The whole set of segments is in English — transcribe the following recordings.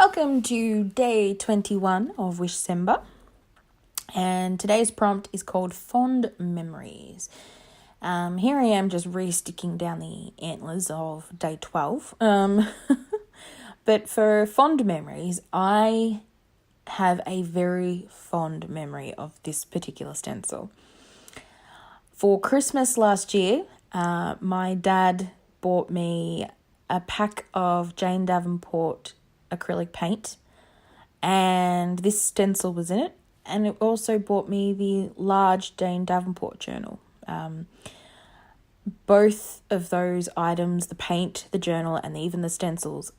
Welcome to day 21 of Wishcember, and today's prompt is called Fond Memories. Here I am just re-sticking down the antlers of day 12. But for fond memories, I have a very fond memory of this particular stencil. For Christmas last year, my dad bought me a pack of Jane Davenport acrylic paint, and this stencil was in it, and it also bought me the large Jane Davenport journal. Both of those items, the paint, the journal, and even the stencils,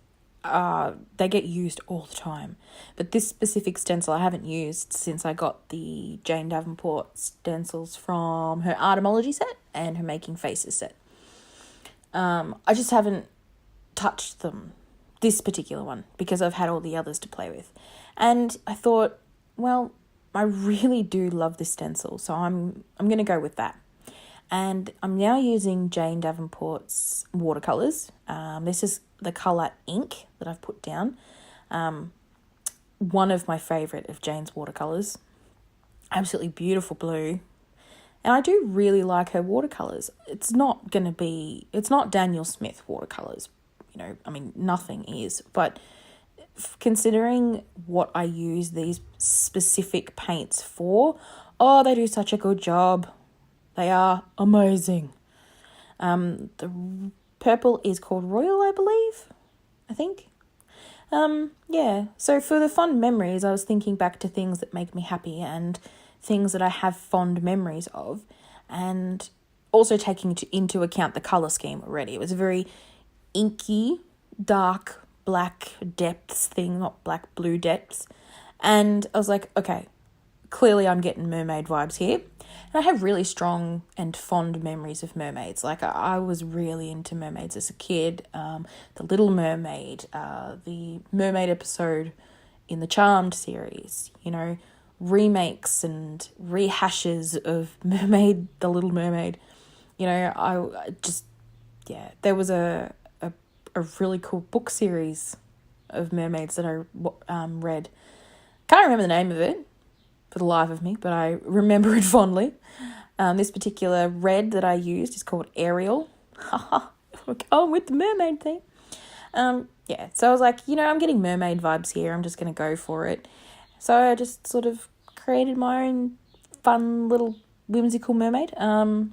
they get used all the time. But this specific stencil I haven't used since I got the Jane Davenport stencils from her Artymology set and her Making Faces set. I just haven't touched them, this particular one, because I've had all the others to play with. And I thought, well, I really do love this stencil, so I'm going to go with that. And I'm now using Jane Davenport's watercolours. This is the colour Ink that I've put down. One of my favourite of Jane's watercolours. Absolutely beautiful blue. And I do really like her watercolours. It's not Daniel Smith watercolours. Nothing is. But considering what I use these specific paints for, they do such a good job. They are amazing. The purple is called Royal, I believe. I think. So for the fond memories, I was thinking back to things that make me happy and things that I have fond memories of, and also taking into account the colour scheme already. It was a very inky, dark, black depths thing, not black blue depths. And I was like, okay, clearly I'm getting mermaid vibes here. And I have really strong and fond memories of mermaids. Like, I was really into mermaids as a kid. The Little Mermaid, the mermaid episode in the Charmed series, remakes and rehashes of Mermaid, the Little Mermaid. There was a really cool book series of mermaids that I read. Can't remember the name of it for the life of me, but I remember it fondly. This particular red that I used is called Ariel. With the mermaid thing. So I was like, I'm getting mermaid vibes here. I'm just going to go for it. So I just sort of created my own fun little whimsical mermaid. I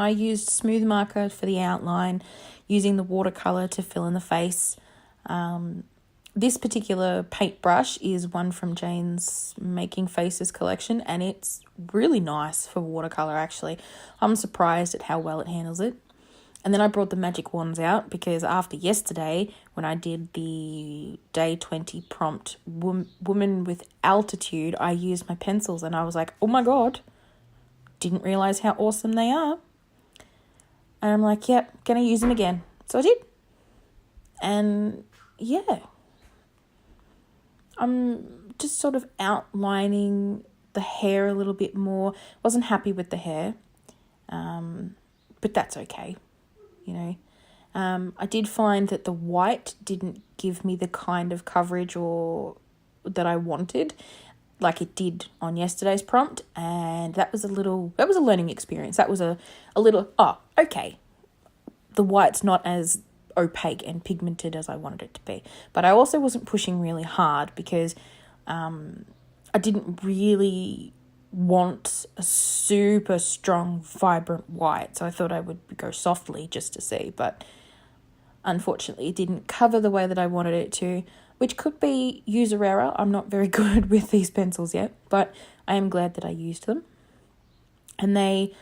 used smooth marker for the outline, using the watercolour to fill in the face. This particular paintbrush is one from Jane's Making Faces collection, and it's really nice for watercolour, actually. I'm surprised at how well it handles it. And then I brought the magic wands out because after yesterday, when I did the day 20 prompt, Woman with Altitude, I used my pencils and I was like, oh my God, didn't realise how awesome they are. And I'm like, yep, going to use them again. So I did. And yeah, I'm just sort of outlining the hair a little bit more. Wasn't happy with the hair, but that's okay, I did find that the white didn't give me the kind of coverage or that I wanted, like it did on yesterday's prompt, and that was a learning experience. That was a little, okay, the white's not as opaque and pigmented as I wanted it to be. But I also wasn't pushing really hard because I didn't really want a super strong, vibrant white. So I thought I would go softly just to see. But unfortunately, it didn't cover the way that I wanted it to, which could be user error. I'm not very good with these pencils yet, but I am glad that I used them. And they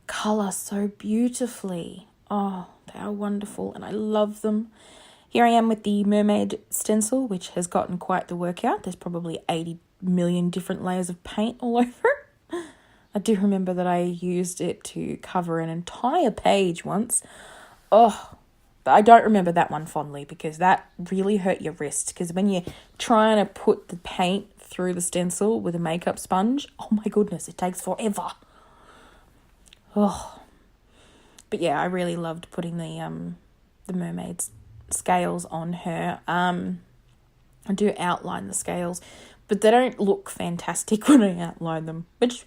colour so beautifully. Oh, they are wonderful and I love them. Here I am with the mermaid stencil, which has gotten quite the workout. There's probably 80 million different layers of paint all over it. I do remember that I used it to cover an entire page once. But I don't remember that one fondly because that really hurt your wrist, because when you're trying to put the paint through the stencil with a makeup sponge, oh my goodness, it takes forever. But yeah, I really loved putting the mermaid's scales on her. I do outline the scales, but they don't look fantastic when I outline them, which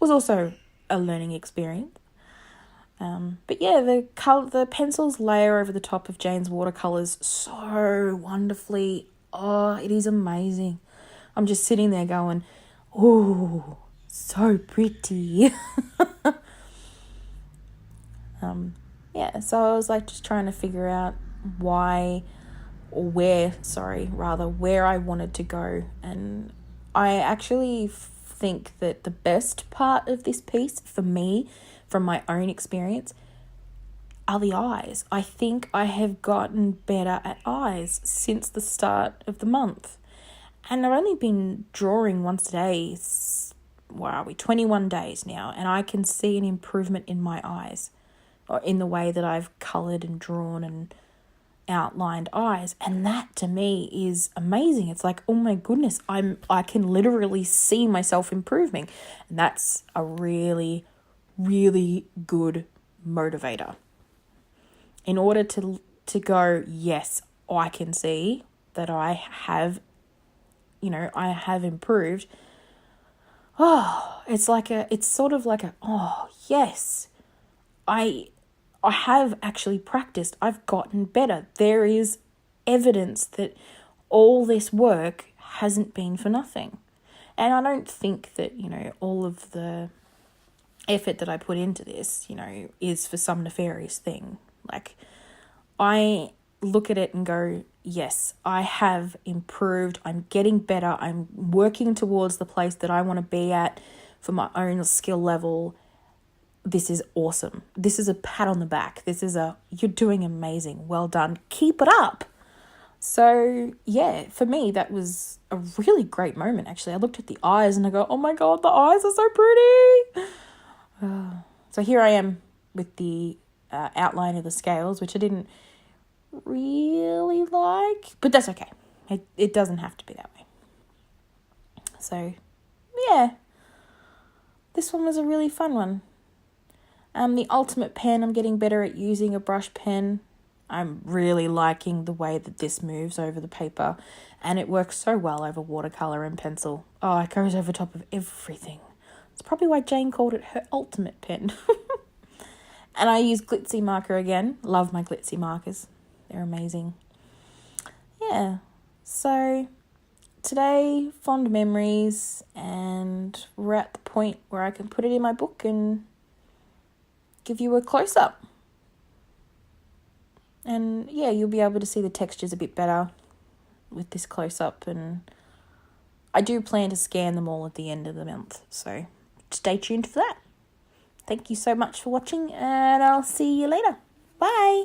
was also a learning experience. But yeah, the pencils layer over the top of Jane's watercolours so wonderfully. Oh, it is amazing. I'm just sitting there going, oh, so pretty. Yeah, so I was like just trying to figure out where I wanted to go. And I actually think that the best part of this piece for me, from my own experience, are the eyes. I think I have gotten better at eyes since the start of the month. And I've only been drawing once a day, 21 days now, and I can see an improvement in my eyes, or in the way that I've coloured and drawn and outlined eyes. And that to me is amazing. It's like, oh my goodness, I can literally see myself improving. And that's a really, really good motivator. In order to go, yes, I can see that I have improved. Oh, it's sort of like oh yes, I have actually practiced. I've gotten better. There is evidence that all this work hasn't been for nothing. And I don't think that, all of the effort that I put into this, is for some nefarious thing. Like, I look at it and go, yes, I have improved. I'm getting better. I'm working towards the place that I want to be at for my own skill level. This is awesome. This is a pat on the back. You're doing amazing. Well done. Keep it up. So yeah, for me, that was a really great moment, actually. I looked at the eyes and I go, oh my God, the eyes are so pretty. So here I am with the outline of the scales, which I didn't really like, but that's okay. It doesn't have to be that way. So yeah, this one was a really fun one. The Ultimate Pen, I'm getting better at using a brush pen. I'm really liking the way that this moves over the paper, and it works so well over watercolour and pencil. Oh, it goes over top of everything. It's probably why Jane called it her ultimate pen. And I use Glitzy marker again. Love my Glitzy markers. They're amazing. Yeah, so today, fond memories, and we're at the point where I can put it in my book and give you a close-up. And yeah, you'll be able to see the textures a bit better with this close-up, and I do plan to scan them all at the end of the month, so stay tuned for that. Thank you so much for watching, and I'll see you later. Bye!